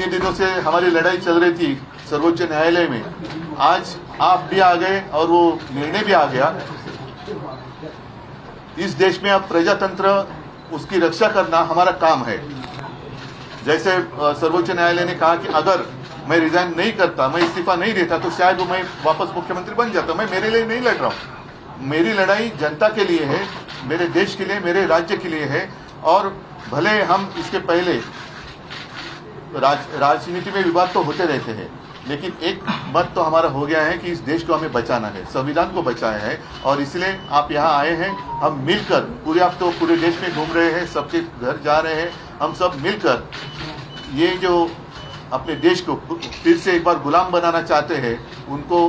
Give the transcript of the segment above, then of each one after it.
इतने दिनों से हमारी लड़ाई चल रही थी सर्वोच्च न्यायालय में, आज आप भी आ गए और वो निर्णय भी आ गया। इस देश में अब प्रजातंत्र, उसकी रक्षा करना हमारा काम है। जैसे सर्वोच्च न्यायालय ने कहा कि अगर मैं रिजाइन नहीं करता, मैं इस्तीफा नहीं देता, तो शायद मैं वापस मुख्यमंत्री बन जाता। मैं मेरे लिए नहीं लड़ रहा हूँ, मेरी लड़ाई जनता के लिए है, मेरे देश के लिए, मेरे राज्य के लिए है। और भले हम इसके पहले राजनीति में विवाद तो होते रहते हैं, लेकिन एक मत तो हमारा हो गया है कि इस देश को हमें बचाना है, संविधान को बचाया है। और इसलिए आप यहाँ आए हैं, हम मिलकर पूरे, आप तो पूरे देश में घूम रहे हैं, सबके घर जा रहे हैं, हम सब मिलकर ये जो अपने देश को फिर से एक बार गुलाम बनाना चाहते हैं, उनको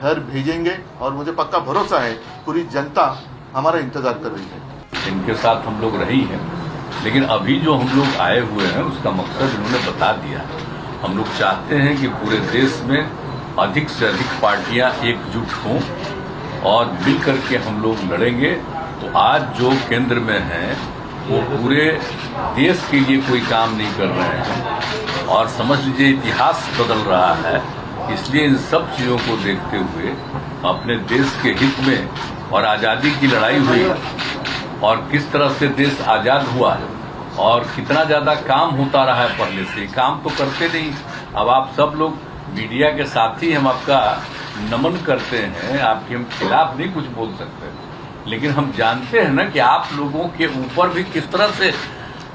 घर भेजेंगे। और मुझे पक्का भरोसा है पूरी जनता हमारा इंतजार कर रही है। इनके साथ हम लोग रही हैं, लेकिन अभी जो हम लोग आए हुए हैं उसका मकसद इन्होंने बता दिया। हम लोग चाहते हैं कि पूरे देश में अधिक से अधिक पार्टियां एकजुट हों और मिल करके हम लोग लड़ेंगे। तो आज जो केंद्र में हैं वो पूरे देश के लिए कोई काम नहीं कर रहे हैं और समझ लीजिए इतिहास बदल रहा है। इसलिए इन सब चीजों को देखते हुए अपने देश के हित में, और आजादी की लड़ाई हुई और किस तरह से देश आजाद हुआ है और कितना ज्यादा काम होता रहा है पहले से, काम तो करते नहीं। अब आप सब लोग मीडिया के साथी, हम आपका नमन करते हैं, आपके हम खिलाफ नहीं कुछ बोल सकते, लेकिन हम जानते हैं ना कि आप लोगों के ऊपर भी किस तरह से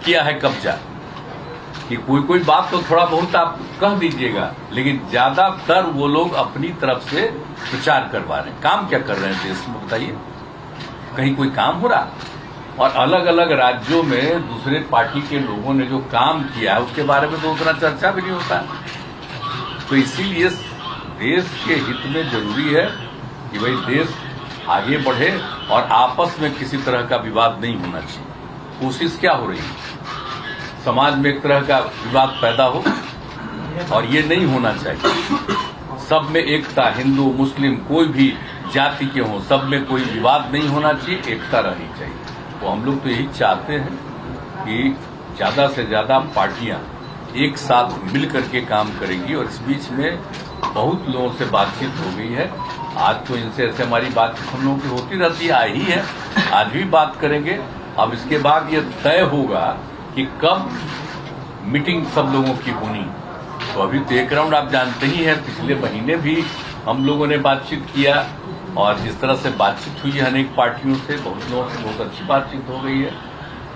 किया है कब्जा। कि कोई बात तो थोड़ा बहुत आप कह दीजिएगा, लेकिन ज्यादातर वो लोग अपनी तरफ से प्रचार करवा रहे हैं। काम क्या कर रहे हैं देश में बताइए? कहीं कोई काम हो रहा? और अलग अलग राज्यों में दूसरे पार्टी के लोगों ने जो काम किया है उसके बारे में तो उतना चर्चा भी नहीं होता। तो इसीलिए देश के हित में जरूरी है कि भाई देश आगे बढ़े और आपस में किसी तरह का विवाद नहीं होना चाहिए। कोशिश क्या हो रही है? समाज में एक तरह का विवाद पैदा हो, और ये नहीं होना चाहिए। सब में एकता, हिंदू मुस्लिम कोई भी जाति के हों, सब में कोई विवाद नहीं होना चाहिए, एकता रहनी चाहिए। तो हम लोग तो यही चाहते हैं कि ज्यादा से ज्यादा पार्टियां एक साथ मिल करके काम करेंगी। और इस बीच में बहुत लोगों से बातचीत हो गई है। आज तो इनसे ऐसे हमारी बातचीत हम लोगों की होती रहती आई है, आज भी बात करेंगे। अब इसके बाद ये तय होगा कि कब मीटिंग सब लोगों की होनी। तो अभी तो एक राउंड आप जानते ही हैं, पिछले महीने भी हम लोगों ने बातचीत किया, और जिस तरह से बातचीत हुई है अनेक पार्टियों से, बहुत लोगों से बहुत अच्छी बातचीत हो गई है।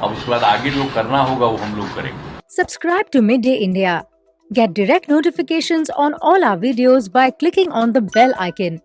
अब उसके बाद आगे जो करना होगा वो हम लोग करेंगे। Subscribe to Midday India. Get direct notifications on all our videos by clicking on the bell icon.